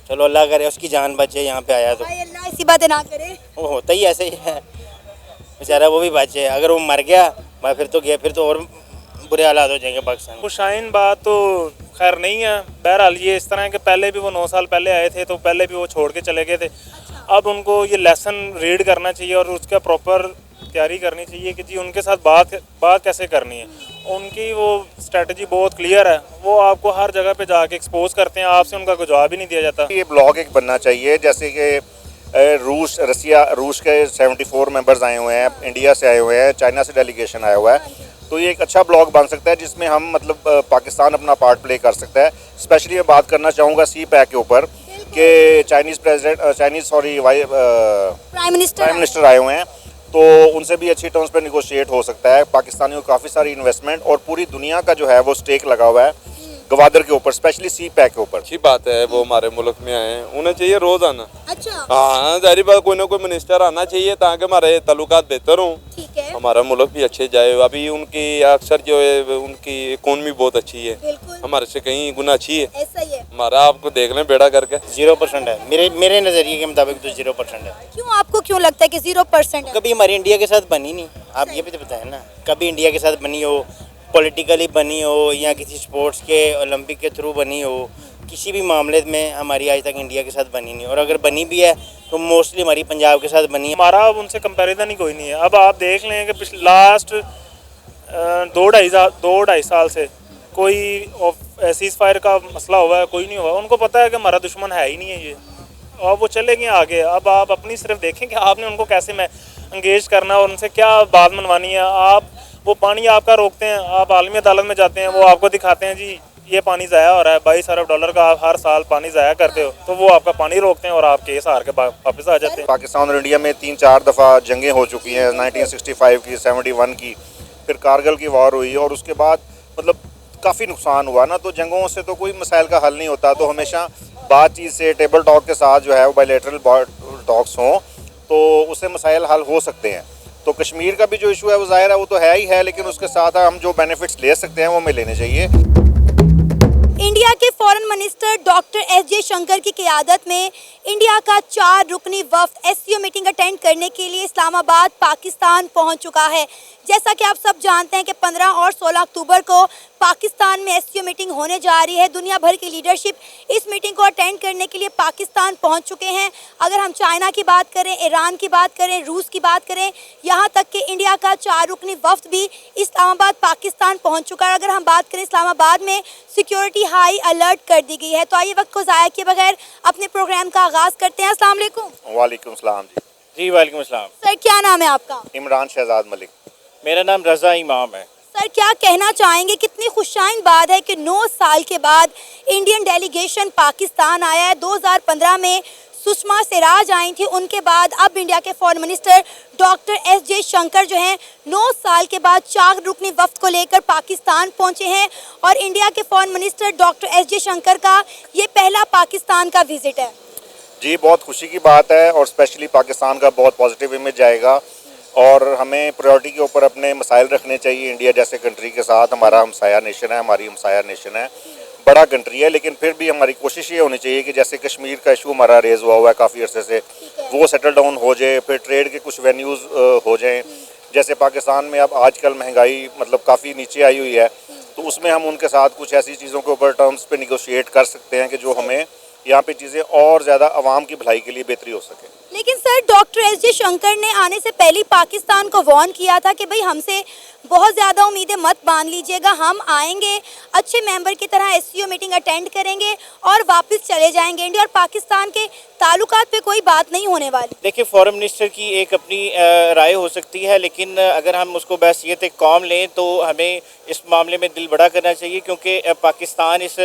चलो अल्लाह करे उसकी जान बचे, यहाँ पे आया तो। भाई अल्लाह ऐसी बातें ना करे। वो होता ही ऐसे ही है बेचारा, वो भी बचे। अगर वो मर गया मैं फिर तो गया, फिर तो और बुरे हालात हो जाएंगे पाकिस्तान। खुशाइन बात तो खैर नहीं है। बहरहाल ये इस तरह है कि पहले भी वो 9 साल पहले आए थे तो पहले भी वो छोड़ के चले गए थे। अब उनको ये लेसन रीड करना चाहिए और उसका प्रॉपर तैयारी करनी चाहिए कि जी उनके साथ बात कैसे करनी है। उनकी वो स्ट्रेटजी बहुत क्लियर है, वो आपको हर जगह पे जाके एक्सपोज करते हैं, आपसे उनका कोई जवाब ही नहीं दिया जाता। ये ब्लॉग एक बनना चाहिए, जैसे कि रूस के 74 मेंबर्स आए हुए हैं, इंडिया से आए हुए हैं, चाइना से डेलीगेशन आया हुआ है, तो ये एक अच्छा ब्लॉग बन सकता है जिसमें हम मतलब पाकिस्तान अपना पार्ट प्ले कर सकता है। स्पेशली मैं बात करना चाहूँगा सी पैक के ऊपर कि प्राइम मिनिस्टर आए हुए हैं, तो उनसे भी अच्छी टर्म्स पे निगोशिएट हो सकता है। पाकिस्तानियों को काफ़ी सारी इन्वेस्टमेंट और पूरी दुनिया का जो है वो स्टेक लगा हुआ है गवादर के ऊपर, स्पेशली सी पैक के ऊपर। अच्छी बात है वो हमारे मुल्क में आए हैं, उन्हें चाहिए रोज आना। अच्छा हाँ जाहिर बात, कोई ना कोई मिनिस्टर आना चाहिए ताकि हमारे ताल्लुकात बेहतर हों, ठीक है, हमारा मुल्क भी अच्छे जाए। अभी उनकी अक्सर जो है उनकी इकोनॉमी बहुत अच्छी है, बिल्कुल हमारे से कहीं गुना अच्छी है। ऐसा ही है। हमारा आपको देख लें बेड़ा करके 0% है मेरे नज़रिए के मुताबिक तो 0% है। क्यों, आपको क्यों लगता है कि 0% है? कभी हमारी इंडिया के साथ बनी नहीं, आप ये भी तो बताएं ना। कभी इंडिया के साथ बनी हो, पॉलिटिकली बनी हो या किसी स्पोर्ट्स के ओलंपिक के थ्रू बनी हो, किसी भी मामले में हमारी आज तक इंडिया के साथ बनी नहीं। और अगर बनी भी है तो मोस्टली हमारी पंजाब के साथ बनी है। हमारा अब उनसे कंपैरिजन ही कोई नहीं है। अब आप देख लें कि पिछले लास्ट 2-2.5 साल से कोई सीज़ फायर का मसला हुआ है, कोई नहीं हुआ। उनको पता है कि हमारा दुश्मन है ही नहीं है ये, और वो चले गए आगे। अब आप अपनी सिर्फ देखें कि आपने उनको कैसे में इंगेज करना है और उनसे क्या बात मनवानी है। आप वो पानी आपका रोकते हैं, आप आलमी अदालत में जाते हैं, वो आपको दिखाते हैं जी ये पानी ज़ाया हो रहा है, 22 अरब डॉलर का आप हर साल पानी ज़ाया करते हो, तो वो आपका पानी रोकते हैं और आप केस हार के वापस आ जाते हैं। पाकिस्तान और इंडिया में 3-4 दफ़ा जंगें हो चुकी हैं, 1965 की, 71 की, फिर कारगिल की वार हुई और उसके बाद मतलब काफ़ी नुकसान हुआ ना। तो जंगों से तो कोई मसाइल का हल नहीं होता, तो हमेशा बातचीत से, टेबल टॉक के साथ जो है वो बायलैटरल टॉक्स हों तो उससे मसाइल हल हो सकते हैं। तो कश्मीर का भी जो इशू है वो ज़ाहिर है वो तो है ही है, लेकिन उसके साथ हम जो बेनिफिट्स ले सकते हैं वो हमें लेने चाहिए। इंडिया के foreign minister doctor S Jaishankar की क़यादत में इंडिया का 4 रुकनी वफ़द एससीओ मीटिंग अटेंड करने के लिए इस्लामाबाद पाकिस्तान पहुंच चुका है। जैसा कि आप सब जानते हैं कि 15 और 16 अक्टूबर को पाकिस्तान में एससीओ मीटिंग होने जा रही है। दुनिया भर की लीडरशिप इस मीटिंग को अटेंड करने के लिए पाकिस्तान पहुंच चुके हैं। अगर हम चाइना की बात करें, ईरान की बात करें, रूस की बात करें, यहाँ तक कि इंडिया का 4 रुकनी वफ़द भी इस्लामाबाद पाकिस्तान पहुँच चुका है। अगर हम बात करें इस्लामाबाद में सिक्योरिटी हाई अलर्ट कर दी गई है। तो आइए वक्त को ज़ाया किए बगैर अपने प्रोग्राम का आगाज़ करते हैं। अस्सलाम वालेकुम। वालेकुम सलाम जी वालेकुम अस्सलाम। सर क्या नाम है आपका? इमरान शहजाद मलिक। मेरा नाम रज़ा इमाम है। सर क्या कहना चाहेंगे, कितनी खुशाइन बात है कि 9 साल के बाद इंडियन डेलीगेशन पाकिस्तान आया है। 2015 में सुषमा स्वराज आई थी, उनके बाद अब इंडिया के foreign minister doctor S Jaishankar जो हैं 9 साल के बाद 4 रुकनी वफ़द को लेकर पाकिस्तान पहुंचे हैं। और इंडिया के foreign minister doctor S Jaishankar का ये पहला पाकिस्तान का विजिट है। जी बहुत खुशी की बात है और स्पेशली पाकिस्तान का बहुत पॉजिटिव इमेज जाएगा और हमें प्रायोरिटी के ऊपर अपने मसाइल रखने चाहिए। इंडिया जैसे कंट्री के साथ, हमारा हमसाया नेशन है, हमारी हमसाया नेशन है, बड़ा कंट्री है, लेकिन फिर भी हमारी कोशिश ये होनी चाहिए कि जैसे कश्मीर का इशू हमारा रेज़ हुआ है काफ़ी अरसे से, वो सेटल डाउन हो जाए, फिर ट्रेड के कुछ वेन्यूज़ हो जाएं। जैसे पाकिस्तान में अब आजकल महंगाई मतलब काफ़ी नीचे आई हुई है, तो उसमें हम उनके साथ कुछ ऐसी चीज़ों के ऊपर टर्म्स पे निगोशिएट कर सकते हैं कि जो हमें यहाँ पे चीज़ें और ज़्यादा आवाम की भलाई के लिए बेहतरी हो सके। लेकिन सर डॉक्टर एस जयशंकर ने आने से पहले पाकिस्तान को वार्न किया था कि भाई हमसे बहुत ज़्यादा उम्मीदें मत बांध लीजिएगा, हम आएंगे अच्छे मेंबर की तरह एससीओ मीटिंग अटेंड करेंगे और वापस चले जाएंगे। इंडिया और पाकिस्तान के ताल्लुकात पे कोई बात नहीं होने वाली। देखिए फॉरेन मिनिस्टर की एक अपनी राय हो सकती है, लेकिन अगर हम उसको बहसीयत एक कौम लें तो हमें इस मामले में दिल बड़ा करना चाहिए, क्योंकि पाकिस्तान इस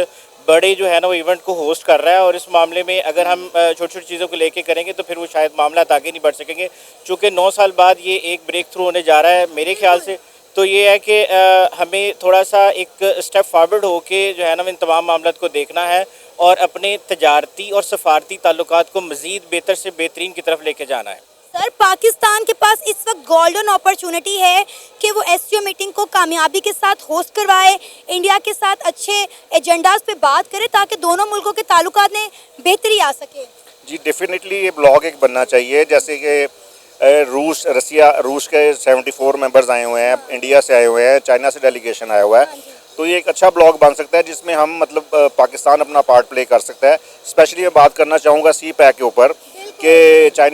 बड़े जो है ना वो इवेंट को होस्ट कर रहा है। और इस मामले में अगर हम छोटी छोटी चीज़ों को लेके करेंगे तो फिर वो शायद मामला आगे नहीं बढ़ सकेंगे। चूँकि 9 साल बाद ये एक ब्रेक थ्रू होने जा रहा है मेरे ख्याल से, तो ये है कि हमें थोड़ा सा एक स्टेप फॉरवर्ड हो के जो है ना इन तमाम मामलों को देखना है और अपने तजारती और सफारती ताल्लुकात को मज़ीद बेहतर से बेहतरीन की तरफ लेके जाना है। सर पाकिस्तान के पास इस वक्त गोल्डन अपॉर्चुनिटी है कि वो एससीओ मीटिंग को कामयाबी के साथ होस्ट करवाए, इंडिया के साथ अच्छे एजेंडाज पे बात करे ताकि दोनों मुल्कों के ताल्लुकात में बेहतरी आ सके। जी डेफिनेटली ये ब्लॉग एक बनना चाहिए, जैसे कि रूस के 74 मेंबर्स आए हुए हैं, इंडिया से आए हुए हैं, चाइना से डेलीगेशन आया हुआ है, तो ये एक अच्छा ब्लॉग बन सकता है जिसमें हम मतलब पाकिस्तान अपना पार्ट प्ले कर सकता है। स्पेशली मैं बात करना चाहूँगा सी पैक के ऊपर कि प्राइम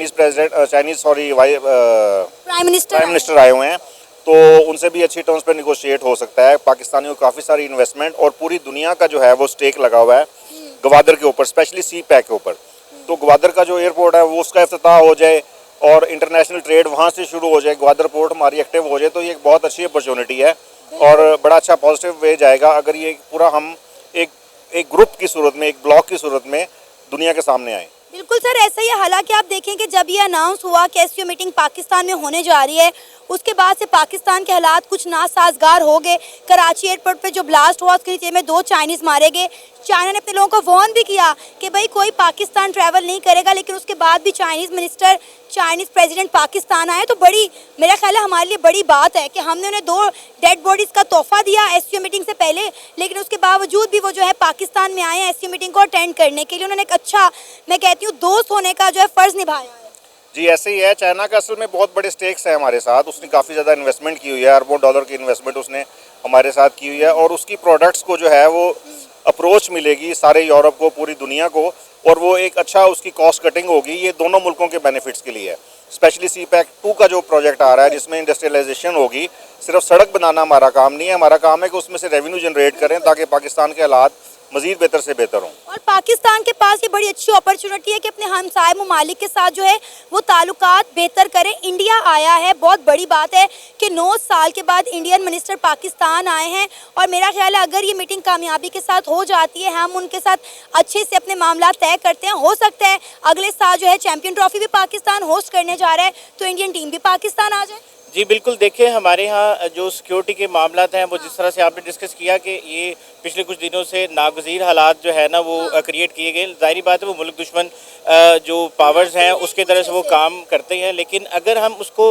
मिनिस्टर आए हुए हैं, तो उनसे भी अच्छी टर्म्स पर निगोशिएट हो सकता है। पाकिस्तानियों को काफ़ी सारी इन्वेस्टमेंट और पूरी दुनिया का जो है वो स्टेक लगा हुआ है गवादर के ऊपर, स्पेशली सी पैक के ऊपर। तो ग्वादर का जो एयरपोर्ट है वो उसका इफ्तिताह हो जाए और इंटरनेशनल ट्रेड वहाँ से शुरू हो जाए, ग्वादर पोर्ट हमारी एक्टिव हो जाए, तो ये एक बहुत अच्छी अपॉर्चुनिटी है और बड़ा अच्छा पॉजिटिव वे जाएगा अगर ये पूरा हम एक ग्रुप की सूरत में, एक ब्लॉक की सूरत में दुनिया के सामने आए। बिल्कुल सर ऐसा ही है। हालांकि आप देखें कि जब ये अनाउंस हुआ कि एससीओ मीटिंग पाकिस्तान में होने जा रही है, उसके बाद से पाकिस्तान के हालात कुछ नासाजगार हो गए। कराची एयरपोर्ट पे जो ब्लास्ट हुआ उसके नीचे में 2 चाइनीज़ मारे गए। चाइना ने अपने लोगों को वार्न भी किया कि भाई कोई पाकिस्तान ट्रैवल नहीं करेगा, लेकिन उसके बाद भी चाइनीज़ प्रेसिडेंट पाकिस्तान आए, तो बड़ी मेरा ख्याल है हमारे लिए बड़ी बात है कि हमने उन्हें 2 डेड बॉडीज़ का तोहफा दिया एससीओ मीटिंग से पहले, लेकिन उसके बावजूद भी वो जो है पाकिस्तान में आए हैं एससीओ मीटिंग को अटेंड करने के लिए। उन्होंने एक अच्छा, मैं कहती हूँ, दोस्त होने का जो है फ़र्ज़ निभाया है। जी ऐसे ही है, चाइना का असल में बहुत बड़े स्टेक्स है हमारे साथ, उसने काफ़ी ज़्यादा इन्वेस्टमेंट की हुई है, अरबों डॉलर की इन्वेस्टमेंट उसने हमारे साथ की हुई है और उसकी प्रोडक्ट्स को जो है वो अप्रोच मिलेगी सारे यूरोप को, पूरी दुनिया को, और वो एक अच्छा उसकी कॉस्ट कटिंग होगी। ये दोनों मुल्कों के बेनिफिट्स के लिए है। स्पेशली सी पैक 2 का जो प्रोजेक्ट आ रहा है जिसमें इंडस्ट्रियलाइजेशन होगी, सिर्फ सड़क बनाना हमारा काम नहीं है, हमारा काम है कि उसमें से रेवेन्यू जनरेट करें ताकि पाकिस्तान के हालात मज़ीद बेहतर से बेहतर हों। और पाकिस्तान के पास ये बड़ी अच्छी अपॉर्चुनिटी है कि अपने हमसाय ममालिक के साथ जो है वो ताल्लुकात बेहतर करें। इंडिया आया है, बहुत बड़ी बात है कि 9 साल के बाद इंडियन मिनिस्टर पाकिस्तान आए हैं और मेरा ख्याल है अगर ये मीटिंग कामयाबी के साथ हो जाती है, हम उनके साथ अच्छे से अपने मामला तय करते हैं, हो सकता है अगले साल जो है चैम्पियन ट्रॉफी भी पाकिस्तान होस्ट करने जा रहा है तो इंडियन टीम भी पाकिस्तान आ जाए। जी बिल्कुल, देखिए हमारे यहाँ जो सिक्योरिटी के मामला हैं वो जिस तरह से आपने डिस्कस किया कि ये पिछले कुछ दिनों से नागज़ीर हालात जो है ना वो क्रिएट किए गए। ज़ाहिर बात है वो मुल्क दुश्मन जो पावर्स हैं उसके तरह से वो काम करते हैं, लेकिन अगर हम उसको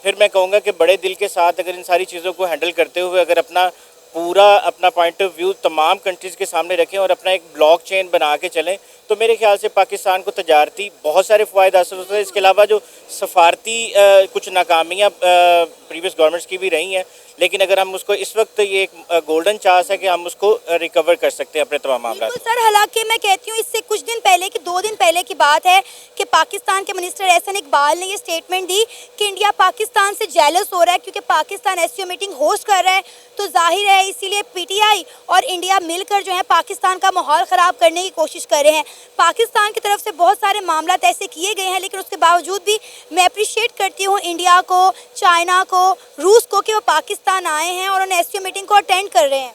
फिर मैं कहूँगा कि बड़े दिल के साथ अगर इन सारी चीज़ों को हैंडल करते हुए अगर अपना पॉइंट ऑफ व्यू तमाम कंट्रीज़ के सामने रखें और अपना एक ब्लॉक चेन बना के चलें तो मेरे ख्याल से पाकिस्तान को तजारती बहुत सारे फ़ायदे हासिल होते हैं। इसके अलावा जो सफारती कुछ नाकामियाँ प्रीवियस गवर्नमेंट्स की भी रही हैं, लेकिन अगर हम उसको इस वक्त ये एक गोल्डन चांस है कि हम उसको रिकवर कर सकते हैं अपने तमाम मामला। सर हालांकि मैं कहती हूँ इससे कुछ दिन पहले कि 2 दिन पहले की बात है कि पाकिस्तान के मिनिस्टर एहसन इकबाल ने ये स्टेटमेंट दी कि इंडिया पाकिस्तान से जेलस हो रहा है क्योंकि पाकिस्तान एससीओ मीटिंग होस्ट कर रहा है, तो जाहिर है इसीलिए पीटीआई और इंडिया मिलकर जो है पाकिस्तान का माहौल ख़राब करने की कोशिश कर रहे हैं। पाकिस्तान की तरफ से बहुत सारे मामला ऐसे किए गए हैं, लेकिन उसके बावजूद भी मैं अप्रिशिएट करती हूँ इंडिया को, चाइना को, रूस को कि वो पाकिस्तान आए हैं और उन्हें एससीओ मीटिंग को अटेंड कर रहे हैं।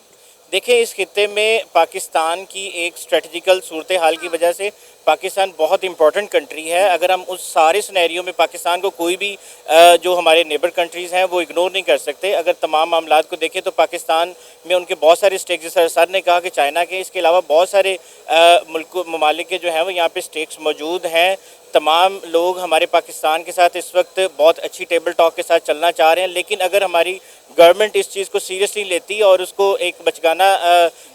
देखिए इस खित्ते में पाकिस्तान की एक स्ट्रेटजिकल सूरत हाल की वजह से पाकिस्तान बहुत इंपॉर्टेंट कंट्री है। अगर हम उस सारे सिनेरियो में पाकिस्तान को कोई भी जो हमारे नेबर कंट्रीज़ हैं वो इग्नोर नहीं कर सकते। अगर तमाम मामला को देखें तो पाकिस्तान में उनके बहुत सारे स्टेक्स, जैसे सर ने कहा कि चाइना के, इसके अलावा बहुत सारे ममालिक के जो हैं वो यहाँ पे स्टेक्स मौजूद हैं। तमाम लोग हमारे पाकिस्तान के साथ इस वक्त बहुत अच्छी टेबल टॉक के साथ चलना चाह रहे हैं, लेकिन अगर हमारी गवर्नमेंट इस चीज़ को सीरियसली लेती और उसको एक बचगाना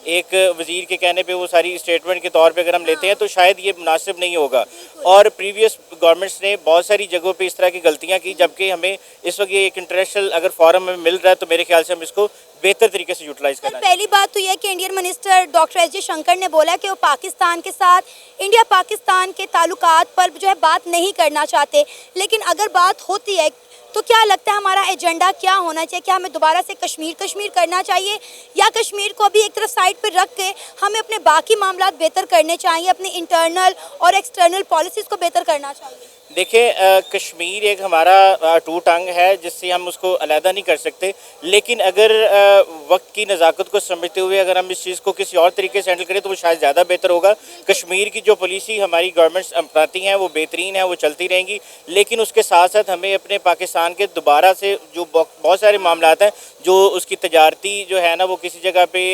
एक वज़ीर के कहने पे वो सारी स्टेटमेंट के तौर पे अगर हम लेते हैं तो शायद ये मुनासिब नहीं होगा। और प्रीवियस गवर्नमेंट्स ने बहुत सारी जगहों पे इस तरह की गलतियां की, जबकि हमें इस वक्त ये एक इंटरनेशनल अगर फॉरम में मिल रहा है तो मेरे ख्याल से हम इसको बेहतर तरीके से यूटिलाइज करना चाहिए। पहली बात तो यह कि Indian minister doctor S Jaishankar ने बोला कि वो पाकिस्तान के साथ, इंडिया पाकिस्तान के ताल्लुकात पर जो है बात नहीं करना चाहते, लेकिन अगर बात होती है तो क्या लगता है हमारा एजेंडा क्या होना चाहिए? क्या हमें दोबारा से कश्मीर करना चाहिए या कश्मीर को अभी एक तरफ साइड पर रख के हमें अपने बाकी मामला बेहतर करने चाहिए, अपनी इंटरनल और एक्सटर्नल पॉलिसीज़ को बेहतर करना चाहिए? देखिए कश्मीर एक हमारा टूट अंग है जिससे हम उसको अलहदा नहीं कर सकते, लेकिन अगर वक्त की नज़ाकत को समझते हुए अगर हम इस चीज़ को किसी और तरीके से हैंडल करें तो वो शायद ज़्यादा बेहतर होगा। कश्मीर की जो पॉलिसी हमारी गवर्नमेंट्स अपनाती हैं वो बेहतरीन है, वो चलती रहेंगी, लेकिन उसके साथ साथ हमें अपने पाकिस्तान के दोबारा से जो बहुत सारे मामला हैं जो उसकी तजारती जो है ना वो किसी जगह पे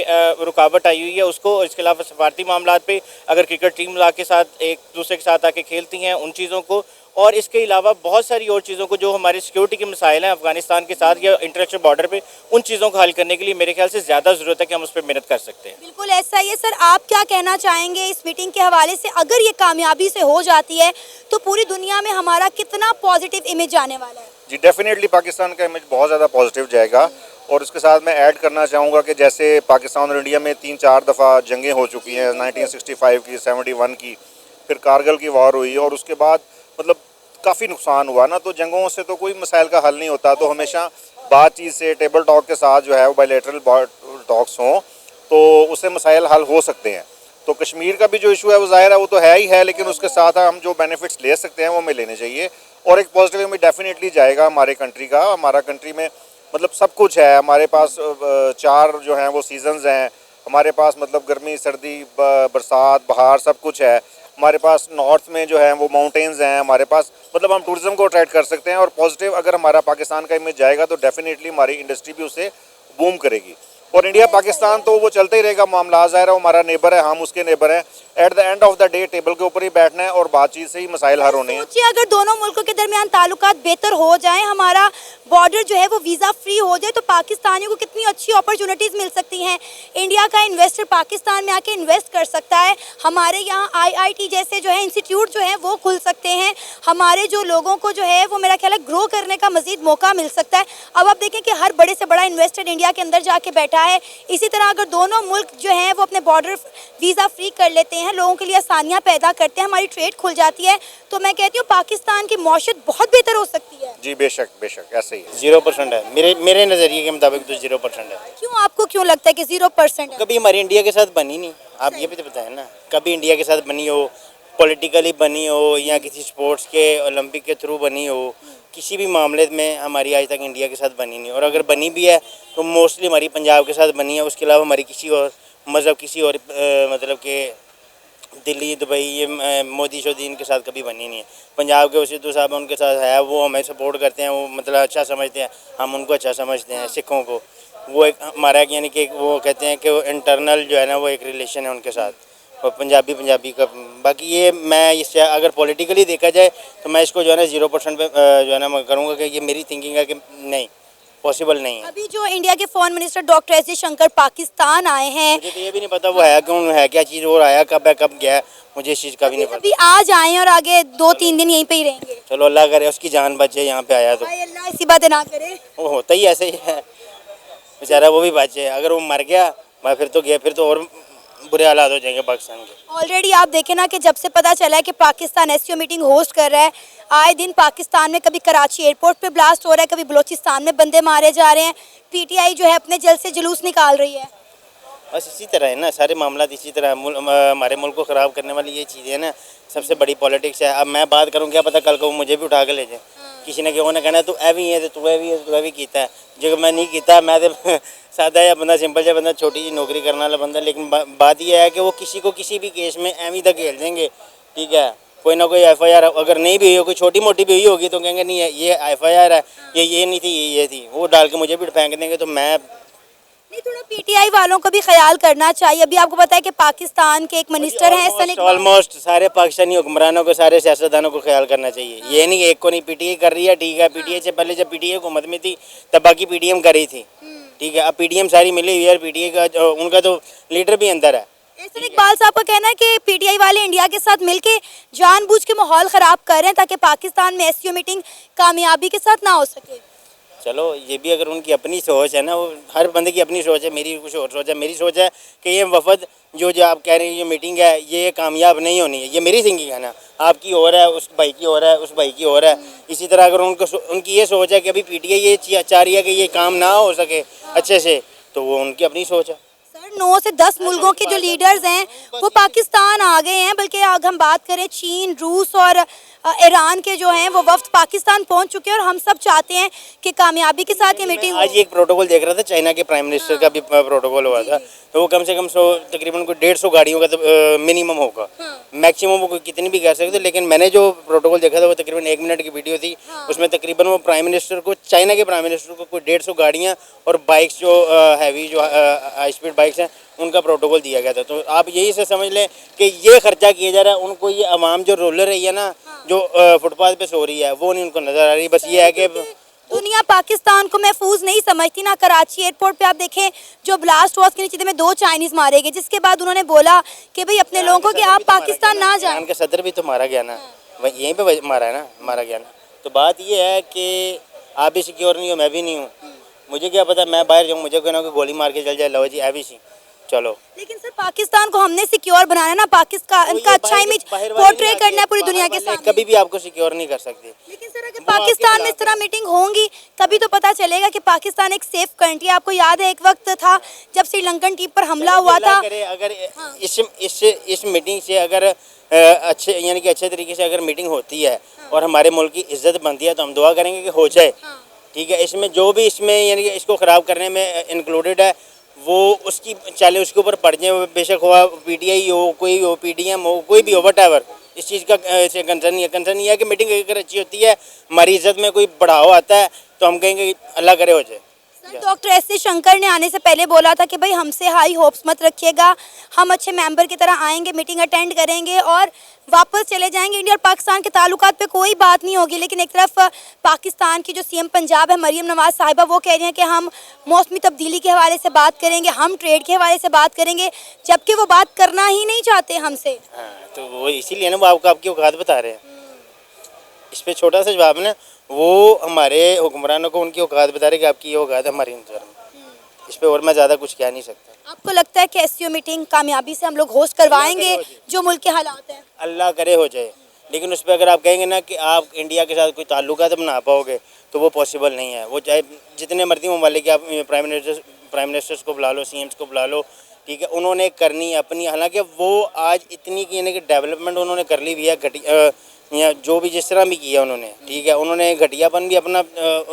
रुकावट आई हुई है उसको, इसके अलावा सफारती मामला पे अगर क्रिकेट टीम के साथ एक दूसरे के साथ आके खेलती हैं उन चीज़ों को, और इसके अलावा बहुत सारी और चीज़ों को जो हमारे सिक्योरिटी के मसाइल हैं अफगानिस्तान के साथ या इंटरनेशनल बॉर्डर पे, उन चीज़ों को हल करने के लिए मेरे ख्याल से ज़्यादा ज़रूरत है कि हम उस पर मेहनत कर सकते हैं। बिल्कुल ऐसा ही है सर। आप क्या कहना चाहेंगे इस मीटिंग के हवाले से? अगर ये कामयाबी से हो जाती है तो पूरी दुनिया में हमारा कितना पॉजिटिव इमेज आने वाला है? जी डेफिनेटली पाकिस्तान का इमेज बहुत ज़्यादा पॉजिटिव जाएगा। और उसके साथ मैं ऐड करना चाहूँगा कि जैसे पाकिस्तान और इंडिया में 3-4 दफ़ा जंगें हो चुकी हैं, 1965 की, 71 की, फिर कारगिल की वॉर हुई और उसके बाद मतलब काफ़ी नुकसान हुआ ना। तो जंगों से तो कोई मसाइल का हल नहीं होता, तो हमेशा बातचीत से, टेबल टॉक के साथ जो है वो बायलैटरल टॉक्स हों तो उससे मसाइल हल हो सकते हैं। तो कश्मीर का भी जो इशू है वो ज़ाहिर है वो तो है ही है, लेकिन उसके साथ हम जो बेनिफिट्स ले सकते हैं वो हमें लेने चाहिए। और एक पॉजिटिव इमेज डेफिनेटली जाएगा हमारे कंट्री का। हमारा कंट्री में मतलब सब कुछ है, हमारे पास 4 जो हैं वो सीजन्स हैं हमारे पास, मतलब गर्मी, सर्दी, बरसात, बहार, सब कुछ है हमारे पास। नॉर्थ में जो है वो माउंटेन्स हैं हमारे पास, मतलब हम टूरिज़्म को अट्रैक्ट कर सकते हैं। और पॉजिटिव अगर हमारा पाकिस्तान का इमेज जाएगा तो डेफिनेटली हमारी इंडस्ट्री भी उससे बूम करेगी। और इंडिया पाकिस्तान तो वो चलता ही रहेगा मामला, ज़ाहिर है वो हमारा नेबर है, हम उसके नेबर हैं। At the end of the day table के ऊपर ही बैठना है और बातचीत से ही मसाइल हल होने हैं। सोचिए अगर दोनों मुल्कों के दरमियान ताल्लुकात बेहतर हो जाएं, हमारा बॉर्डर जो है वो वीज़ा फ्री हो जाए, तो पाकिस्तानियों को कितनी अच्छी अपॉर्चुनिटीज़ मिल सकती हैं। इंडिया का इन्वेस्टर पाकिस्तान में आके इन्वेस्ट कर सकता है। हमारे यहाँ IIT जैसे जो है इंस्टीट्यूट जो है वो खुल सकते हैं। हमारे जो लोगों को जो है वो मेरा ख्याल है ग्रो करने का मज़ीद मौका मिल सकता है। अब आप देखें कि हर बड़े से बड़ा इन्वेस्टर इंडिया के अंदर जाके बैठा है। इसी तरह अगर दोनों मुल्क जो हैं वो अपने बॉर्डर वीज़ा फ्री कर लेते हैं, लोगों के लिए आसानियाँ पैदा करते हैं, हमारी ट्रेड खुल जाती है, तो मैं कहती हूँ पाकिस्तान की मौशत बहुत बेहतर हो सकती है। जी बेशक बेशक ऐसे ही है। 0% है मेरे नज़रिए के मुताबिक तो 0% है। क्यों, आपको क्यों लगता है कि 0% है? कभी हमारी इंडिया के साथ बनी नहीं, आप ये भी तो बताएं ना। कभी इंडिया के साथ बनी हो, पॉलिटिकली बनी हो या किसी स्पोर्ट्स के ओलंपिक के थ्रू बनी हो, किसी भी मामले में हमारी आज तक इंडिया के साथ बनी नहीं। और अगर बनी भी है तो मोस्टली हमारी पंजाब के साथ बनी है, उसके अलावा हमारी किसी और मज़हब, किसी और मतलब के दिल्ली, दुबई, ये मोदी शोदी इनके साथ कभी बनी नहीं है। पंजाब के सिद्धू साहब उनके साथ है, वो हमें सपोर्ट करते हैं, वो मतलब अच्छा समझते हैं, हम उनको अच्छा समझते हैं। सिखों को वो एक हमारा यानी कि वो कहते हैं कि वो इंटरनल जो है ना वो एक रिलेशन है उनके साथ, और पंजाबी का। बाकी ये मैं इससे अगर पॉलिटिकली देखा जाए तो मैं इसको जो है ना 0% पे जो है ना मैं करूँगा कि ये मेरी थिंकिंग है कि नहीं, पॉसिबल नहीं है। अभी जो इंडिया के foreign minister doctor S Jaishankar Pakistan आए हैं, मुझे तो ये भी नहीं पता वो है कौन, है क्या चीज़, और आया कब है, कब गया है, मुझे इस चीज़ का भी नहीं पता। अभी आज आए हैं और आगे 2-3 दिन यहीं पे ही रहेंगे। चलो अल्लाह करे उसकी जान बचे, यहाँ पे आया तो। भाई अल्लाह ऐसी बातें ना करे। वो होता ही ऐसे ही है बेचारा, वो भी बचे। अगर वो मर गया मैं फिर तो गया, फिर तो और बुरे हालात हो जाएंगे पाकिस्तान के। ऑलरेडी आप देखें ना कि जब से पता चला है कि पाकिस्तान SCO मीटिंग होस्ट कर रहा है, आए दिन पाकिस्तान में कभी कराची एयरपोर्ट पे ब्लास्ट हो रहा है, कभी बलूचिस्तान में बंदे मारे जा रहे हैं। PTI जो है अपने जल से जुलूस निकाल रही है। बस इसी तरह है ना, सारे मामला इसी तरह हमारे मुल्क को ख़राब करने वाली ये चीज़ें ना, सबसे बड़ी पॉलिटिक्स है। अब मैं बात करूँ, क्या पता कल को मुझे भी उठा के ले जाए। किसी ने क्यों ना कहना तू ऐ भी है, तो तू ऐ भी कीता है, जो मैं नहीं कीता। मैं तो सादा या बंदा, सिंपल या बंदा, छोटी जी नौकरी करने वाला बंदा। लेकिन बात यह है कि वो किसी को किसी भी केस में एवं तक खेल देंगे, ठीक है। कोई ना कोई FIR अगर नहीं भी हुई हो, कोई छोटी मोटी भी हुई होगी तो कहेंगे नहीं है ये FIR है, ये नहीं थी, ये थी, वो डाल के मुझे भी फेंक देंगे। तो मैं नहीं, थोड़ा PTI वालों को भी ख्याल करना चाहिए। अभी आपको पता है कि पाकिस्तान के एक मिनिस्टर हैं, ऑलमोस्ट सारे पाकिस्तानी हुक्मरानों को, सारे सियासतदानों को ख्याल करना चाहिए। ये नहीं एक को नहीं, PTI कर रही है, ठीक है। PTI से पहले जब PTI हुकूमत में थी तब बाकी PTM कर रही थी, ठीक है। अब PTM सारी मिली हुई है, PTI का उनका तो लीडर भी अंदर है। एहसन इकबाल साहब का कहना है कि PTI वाले इंडिया के साथ मिलके जानबूझ के माहौल ख़राब कर रहे हैं ताकि पाकिस्तान में SCO मीटिंग कामयाबी के साथ ना हो सके। चलो ये भी अगर उनकी अपनी सोच है ना, वो हर बंदे की अपनी सोच है। मेरी कुछ और सोच है। मेरी सोच है कि ये वफद जो आप कह रहे हैं ये मीटिंग है, ये कामयाब नहीं होनी है। ये मेरी थिंकिंग है ना, आपकी और है, उस भाई की और है, उस भाई की और है। इसी तरह अगर उनकी ये सोच है कि अभी PTI ये चाह रही है कि ये काम ना हो सके अच्छे से, तो वो उनकी अपनी सोच है। सर 9 से 10 मुल्कों के जो लीडर्स हैं वो पाकिस्तान आ गए हैं, बल्कि अगर हम बात करें चीन, रूस और ईरान के जो हैं वो वफ्द पाकिस्तान पहुंच चुके हैं। और हम सब चाहते हैं कि कामयाबी के साथ ये मीटिंग हो। आज एक प्रोटोकॉल देख रहा था, चाइना के प्राइम मिनिस्टर का भी प्रोटोकॉल हुआ था, तो वो कम से कम तकरीबन कोई 150 गाड़ियों का तो मिनिमम होगा। मैक्सिमम वो कितनी भी कह सकते, लेकिन मैंने जो प्रोटोकॉल देखा था वो तकरीबन 1 मिनट की वीडियो थी। उसमें तकरीबन वो प्राइम मिनिस्टर को, चाइना के प्राइम मिनिस्टर को कोई 150 गाड़ियाँ और बाइक्स जो हैवी जो हाई स्पीड बाइक्स हैं उनका प्रोटोकॉल दिया गया था। तो आप यही से समझ लें कि ये खर्चा किया जा रहा है उनको, ये आवाम जो रोलर है ना जो फुटपाथ पे सो रही है वो नहीं उनको नजर आ रही। बस ये है कि दुनिया पाकिस्तान को महफूज नहीं समझती ना। कराची एयरपोर्ट पे आप देखें जो ब्लास्ट हुआ उसके नीचे में 2 चाइनीज मारे गए, जिसके बाद उन्होंने बोला कि भाई अपने लोगों को कि आप पाकिस्तान ना जाएं। ईरान का सदर भी तो मारा गया ना, वही यहीं पे मारा है ना, मारा गया ना। तो बात ये है कि आप भी सिक्योर नहीं हो, मैं भी नहीं हूँ। मुझे क्या पता, मैं बाहर जाऊँ मुझे कोई ना कोई गोली मार के चल जाए, लो जी ऐ भी सी चलो। लेकिन सर पाकिस्तान को हमने सिक्योर बनाना है ना, पाकिस्तान का अच्छा इमेज पोर्ट्रे करना है पूरी दुनिया के सामने। कभी भी आपको सिक्योर नहीं कर सकते। लेकिन सर अगर पाकिस्तान में इस तरह मीटिंग होंगी तभी तो पता चलेगा कि पाकिस्तान एक सेफ कंट्री है। आपको याद है एक वक्त था जब श्रीलंकन टीम पर हमला हुआ था। अगर इस मीटिंग से अगर अच्छे यानी कि अच्छे तरीके से अगर मीटिंग होती है और हमारे मुल्क की इज्जत बनती है तो हम दुआ करेंगे कि हो जाए। ठीक है, इसमें जो भी इसमें यानी कि इसको ख़राब करने में इंक्लूडेड है वो उसकी चाले उसके ऊपर पड़ जाए, बेशक हुआ पीटीआई हो, कोई हो, पीडीएम हो, कोई भी हो, वटएवर। इस चीज़ का कंसर्न नहीं है। कंसर्न ये है कि मीटिंग अगर अच्छी होती है, हमारी इज्जत में कोई बढ़ावा आता है तो हम कहेंगे कि अल्लाह करे हो जाए। डॉक्टर एस शंकर ने आने से पहले बोला था कि भाई हमसे हाई होप्स मत रखिएगा, हम अच्छे मेंबर की तरह आएंगे, मीटिंग अटेंड करेंगे और वापस चले जाएंगे। इंडिया और पाकिस्तान के ताल्लुकात पे कोई बात नहीं होगी। लेकिन एक तरफ पाकिस्तान की जो सीएम पंजाब है मरियम नवाज साहिबा, वो कह रही हैं कि हम मौसमी तब्दीली के हवाले से बात करेंगे, हम ट्रेड के हवाले से बात करेंगे, जबकि वो बात करना ही नहीं चाहते हमसे। हाँ, तो वो इसीलिए ना वो आपकी औकात बता रहे हैं। इस पर छोटा सा जवाब ना, वो हमारे हुक्मरानों को उनकी औकात बता रहे कि आपकी ये औकात है हमारी नज़र में। इस पर और मैं ज़्यादा कुछ कह नहीं सकता। आपको लगता है कि एससीओ मीटिंग कामयाबी से हम लोग होस्ट करवाएंगे जो मुल्क के हालात हैं? अल्लाह करे हो जाए। लेकिन उस पर अगर आप कहेंगे ना कि आप इंडिया के साथ कोई ताल्लुकात बना पाओगे तो वो पॉसिबल नहीं है। वो चाहे जितने मर्जी ममालिक के आप प्राइम मिनिस्टर्स को बुला लो, सीएम्स को बुला लो, ठीक है, उन्होंने करनी अपनी। हालांकि वो आज इतनी की यानी कि डेवलपमेंट उन्होंने कर ली भी है, या जो भी जिस तरह भी किया उन्होंने, ठीक है, उन्होंने घटियापन भी अपना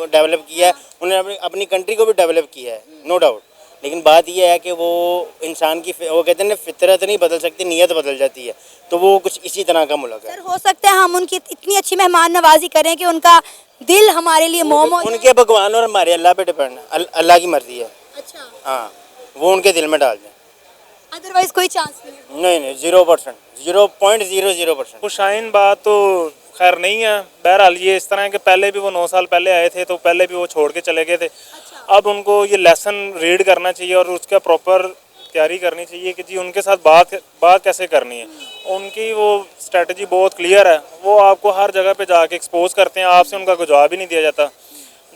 डेवलप किया है, उन्होंने अपनी कंट्री को भी डेवलप किया है, नो डाउट। लेकिन बात यह है कि वो इंसान की वो कहते हैं ना फितरत नहीं बदल सकती, नीयत बदल जाती है। तो वो कुछ इसी तरह का मुल्क है। सर हो सकता है हम उनकी इतनी अच्छी मेहमान नवाजी करें कि उनका दिल हमारे लिए मोम हो जाए। उनके भगवान और हमारे अल्लाह पे डिपेंड है, अल्लाह की मर्जी है। अच्छा, हाँ, वो उनके दिल में डाल दें, अदरवाइज कोई चांस नहीं। नहीं 0%, 0.00%। खुशाइन बात तो खैर नहीं है। बहरहाल ये इस तरह है कि पहले भी वो 9 साल पहले आए थे तो पहले भी वो छोड़ के चले गए थे। अब उनको ये लेसन रीड करना चाहिए और उसका प्रॉपर तैयारी करनी चाहिए कि जी उनके साथ बात कैसे करनी है। उनकी वो स्ट्रेटजी बहुत क्लियर है, वो आपको हर जगह पे जाके एक्सपोज करते हैं, आपसे उनका कोई जवाब ही नहीं दिया जाता।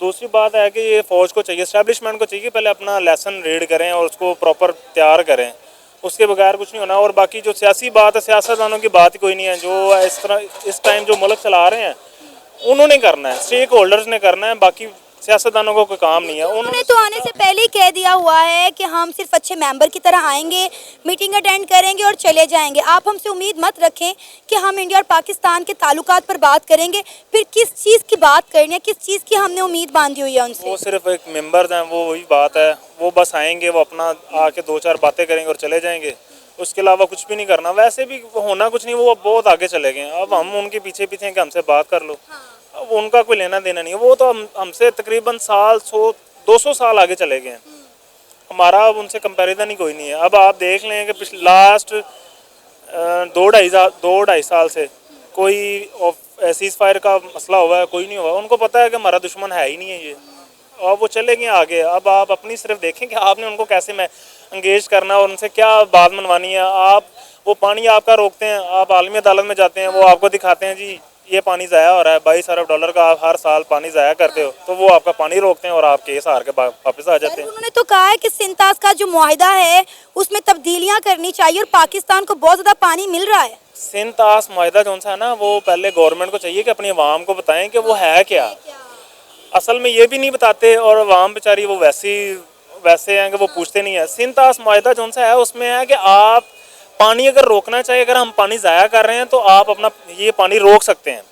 दूसरी बात है कि ये फ़ौज को चाहिए, इस्टेब्लिशमेंट को चाहिए पहले अपना लेसन रीड करें और उसको प्रॉपर तैयार करें, उसके बगैर कुछ नहीं होना। और बाकी जो सियासी बात है, सियासतदानों की बात ही कोई नहीं है। जो इस तरह इस टाइम जो मुल्क चला रहे हैं उन्होंने करना है, स्टेक होल्डर्स ने करना है, बाकी सियासतदानों को कोई काम नहीं है। उन्होंने तो आने से पहले ही कह दिया हुआ है कि हम सिर्फ अच्छे मेंबर की तरह आएंगे, मीटिंग अटेंड करेंगे और चले जाएंगे। आप हमसे उम्मीद मत रखें कि हम इंडिया और पाकिस्तान के ताल्लुकात पर बात करेंगे। फिर किस चीज़ की बात करनी है, किस चीज़ की हमने उम्मीद बांधी हुई है उनसे? वो सिर्फ एक मेंबर्स हैं, वो वही बात है। वो बस आएंगे, वो अपना आके 2-4 बातें करेंगे और चले जाएंगे, उसके अलावा कुछ भी नहीं करना। वैसे भी होना कुछ नहीं, वो बहुत आगे चले गए। अब हम उनके पीछे पीछे हैं कि हमसे बात कर लो। अब उनका कोई लेना देना नहीं है। वो तो हमसे तकरीबन 100-200 साल आगे चले गए हैं। हमारा अब उनसे कंपैरिजन ही कोई नहीं है। अब आप देख लें कि पिछले लास्ट 2-2.5 साल से कोई सीज़ फायर का मसला हुआ है, कोई नहीं हुआ। उनको पता है कि हमारा दुश्मन है ही नहीं है ये, और वो चले गए आगे। अब आप अपनी सिर्फ देखें कि आपने उनको कैसे में इंगेज करना है और उनसे क्या बात मनवानी है। आप वो पानी आपका रोकते हैं, आप आलमी अदालत में जाते हैं, वो आपको दिखाते हैं जी ये पानी ज़ाया हो रहा है, 22 अरब डॉलर का आप हर साल पानी ज़ाया करते हो, तो वो आपका पानी रोकते हैं और आप केस हार के वापस आ जाते हैं। उन्होंने तो कहा है कि सिंतास का जो मुआहिदा है उसमें तब्दीलियां करनी चाहिए और पाकिस्तान को बहुत ज़्यादा पानी मिल रहा है। सिंतास मुआहिदा जो सा है ना, वो पहले गवर्नमेंट को चाहिए कि अपनी आवाम को बताएं कि वो है क्या। असल में ये भी नहीं बताते और आवाम बेचारी वो वैसे हैं कि वो पूछते नहीं है। सिंतास मुआहिदा जो सा है उसमें है कि आप पानी अगर रोकना चाहिए, अगर हम पानी ज़ाया कर रहे हैं तो आप अपना ये पानी रोक सकते हैं।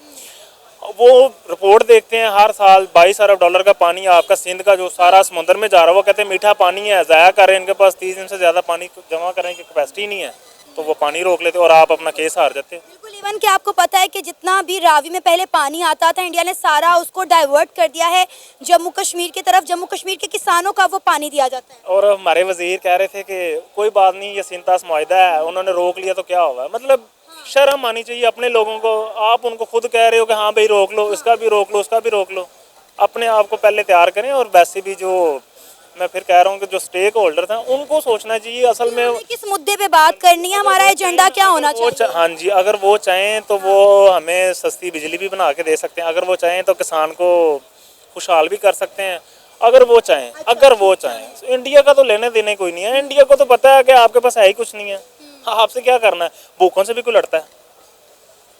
वो रिपोर्ट देखते हैं हर साल 22 अरब डॉलर का पानी आपका सिंध का जो सारा समुद्र में जा रहा है, वो कहते हैं मीठा पानी है, ज़ाया कर रहे हैं, इनके पास 30 दिन से ज़्यादा पानी जमा करने की कैपेसिटी नहीं है, तो वो पानी रोक लेते और आप अपना केस हार जाते। बिल्कुल, इवन कि आपको पता है कि जितना भी रावी में पहले पानी आता था इंडिया ने सारा उसको डाइवर्ट कर दिया है जम्मू कश्मीर की तरफ। जम्मू कश्मीर के किसानों का वो पानी दिया जाता है। और हमारे वजीर कह रहे थे कि कोई बात नहीं, ये सिंतास मुआहिदा है, उन्होंने रोक लिया तो क्या होगा। मतलब शर्म आनी चाहिए अपने लोगों को। आप उनको खुद कह रहे हो कि हाँ भाई रोक लो, इसका भी रोक लो, उसका भी रोक लो। अपने आप को पहले तैयार करें। और वैसे भी जो मैं फिर कह रहा हूँ कि जो स्टेक होल्डर हैं उनको सोचना चाहिए असल में हमें किस मुद्दे पे बात करनी है, हमारा एजेंडा क्या होना चाहिए। हाँ जी, अगर वो चाहें तो वो हमें सस्ती बिजली भी बना के दे सकते हैं। अगर वो चाहें तो किसान को खुशहाल भी कर सकते हैं। अगर वो चाहें, अगर वो चाहें। इंडिया का तो लेने देने कोई नहीं है। इंडिया को तो पता है कि आपके पास है ही कुछ नहीं है। हाँ, आपसे क्या करना है? भूखों से भी कोई लड़ता है?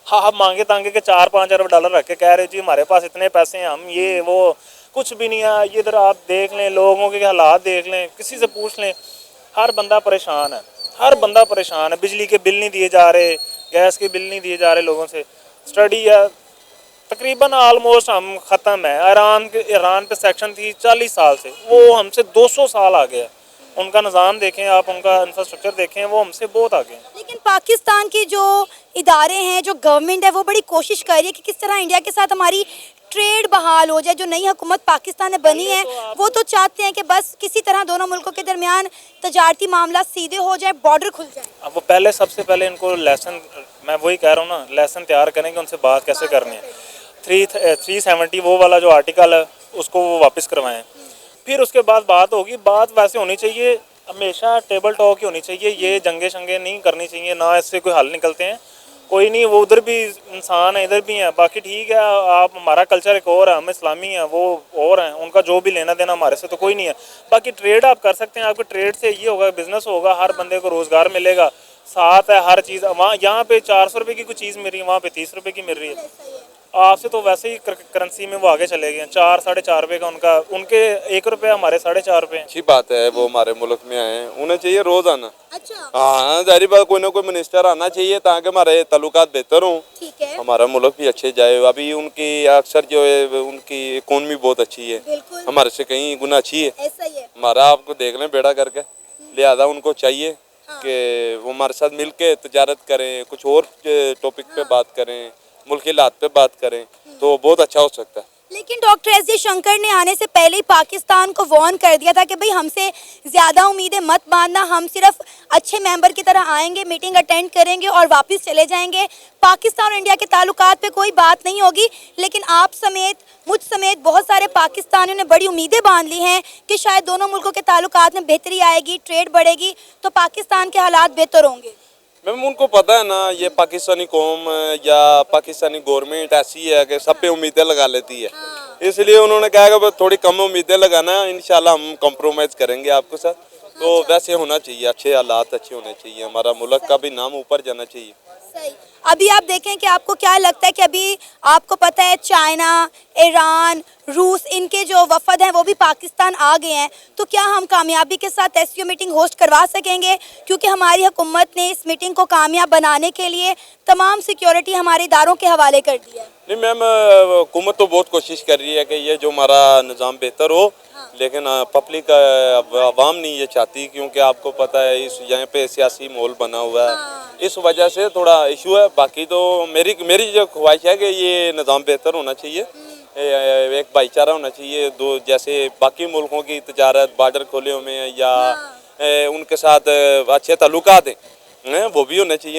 हाँ, आप मांगे तांगे के 4-5 अरब डॉलर रख के कह रहे हो जी हमारे पास इतने पैसे हैं, हम ये वो, कुछ भी नहीं है। ये इधर आप देख लें, लोगों के हालात देख लें, किसी से पूछ लें, हर बंदा परेशान है। हर बंदा परेशान है। बिजली के बिल नहीं दिए जा रहे, गैस के बिल नहीं दिए जा रहे लोगों से। स्टडी है तकरीबन ऑलमोस्ट हम ख़त्म है। ईरान पे सेक्शन थी 40 साल से, वो हमसे 200 साल आगे है। उनका निज़ाम देखें आप, उनका इंफ्रास्ट्रक्चर देखें, वो हमसे बहुत आगे हैं। लेकिन पाकिस्तान की जो इदारे हैं, जो गवर्नमेंट है, वो बड़ी कोशिश कर रही है कि किस तरह इंडिया के साथ हमारी ट्रेड बहाल हो जाए। जो नई हुकूमत पाकिस्तान में बनी है वो तो चाहते हैं कि बस किसी तरह दोनों मुल्कों के दरमियान तजारती मामला सीधे हो जाए, बॉर्डर खुल जाए। अब वो पहले सबसे पहले इनको लेसन, मैं वही कह रहा हूँ ना, लेसन तैयार करें कि उनसे बात कैसे करनी है। 370 वो वाला जो आर्टिकल है उसको वो वापस करवाएं। फिर उसके बाद बात होगी। बात वैसे होनी चाहिए, हमेशा टेबल टॉक ही होनी चाहिए। ये जंगे शंगे नहीं करनी चाहिए, ना इससे कोई हल निकलते हैं। कोई नहीं, वो उधर भी इंसान है, इधर भी हैं। बाकी ठीक है, आप, हमारा कल्चर एक और है, हम इस्लामी हैं, वो और हैं, उनका जो भी लेना देना हमारे से तो कोई नहीं है। बाकी ट्रेड आप कर सकते हैं। आपके ट्रेड से ये होगा, बिजनेस होगा, हर बंदे को रोज़गार मिलेगा। साथ है हर चीज़। वहाँ यहाँ पे 400 रुपये की कोई चीज़ मिल रही है, वहाँ पे 30 रुपये की मिल रही है। आपसे तो वैसे ही करेंसी में वो आगे चले गए हैं। 4-4.5 रुपये का उनका, उनके 1 रुपये, हमारे 4.5 रुपये। अच्छी बात है वो हमारे मुल्क में आए हैं, उन्हें चाहिए रोज आना। अच्छा, हाँ, जाहिर बात, कोई ना कोई मिनिस्टर आना चाहिए ताकि हमारे ताल्लुकात बेहतर हों, ठीक है, हमारा मुल्क भी अच्छे जाए। अभी उनकी अक्सर जो है उनकी इकोनॉमी बहुत अच्छी है, बिल्कुल हमारे से कहीं गुना अच्छी है। ऐसा ही है। हमारा आपको देख लें बेड़ा करके, लिहाजा उनको चाहिए कि वो हमारे साथ मिल के तजारत करें, कुछ और टॉपिक पे बात करें, मुल्क की हालात पे बात करें, तो बहुत अच्छा हो सकता है। लेकिन डॉक्टर एस जयशंकर ने आने से पहले ही पाकिस्तान को वार्न कर दिया था कि भाई हमसे ज़्यादा उम्मीदें मत बांधना, हम सिर्फ अच्छे मेंबर की तरह आएंगे, मीटिंग अटेंड करेंगे और वापस चले जाएंगे। पाकिस्तान और इंडिया के ताल्लुकात पे कोई बात नहीं होगी। लेकिन आप समेत, मुझ समेत बहुत सारे पाकिस्तानियों ने बड़ी उम्मीदें बांध ली हैं कि शायद दोनों मुल्कों के ताल्लुकात में बेहतरी आएगी, ट्रेड बढ़ेगी, तो पाकिस्तान के हालात बेहतर होंगे। मैम, उनको पता है ना, ये पाकिस्तानी कौम या पाकिस्तानी गवर्नमेंट ऐसी है कि सब पे उम्मीदें लगा लेती है। इसलिए उन्होंने कहा कि थोड़ी कम उम्मीदें लगाना, इंशाल्लाह हम कॉम्प्रोमाइज़ करेंगे आपके साथ। तो वैसे होना चाहिए, अच्छे हालात अच्छे होने चाहिए, हमारा मुल्क का भी नाम ऊपर जाना चाहिए। सही। अभी आप देखें कि आपको क्या लगता है कि अभी आपको पता है चाइना, ईरान, रूस, इनके जो वफद हैं वो भी पाकिस्तान आ गए हैं, तो क्या हम कामयाबी के साथ एससीओ मीटिंग होस्ट करवा सकेंगे? क्योंकि हमारी हुकूमत ने इस मीटिंग को कामयाब बनाने के लिए तमाम सिक्योरिटी हमारे इदारों के हवाले कर दी है। नहीं मैम, हुकूमत तो बहुत कोशिश कर रही है कि ये जो हमारा निज़ाम बेहतर हो, लेकिन पब्लिक, आवाम नहीं ये चाहती, क्योंकि आपको पता है इस यहाँ पे सियासी माहौल बना हुआ है, इस वजह से थोड़ा इशू है। बाकी तो मेरी जो ख्वाहिश है कि ये निज़ाम बेहतर होना चाहिए, एक भाईचारा होना चाहिए। दो जैसे बाकी मुल्कों की तजारत, बॉर्डर खोले हुए हैं या उनके साथ अच्छे ताल्लुकात हैं, वो भी होने चाहिए।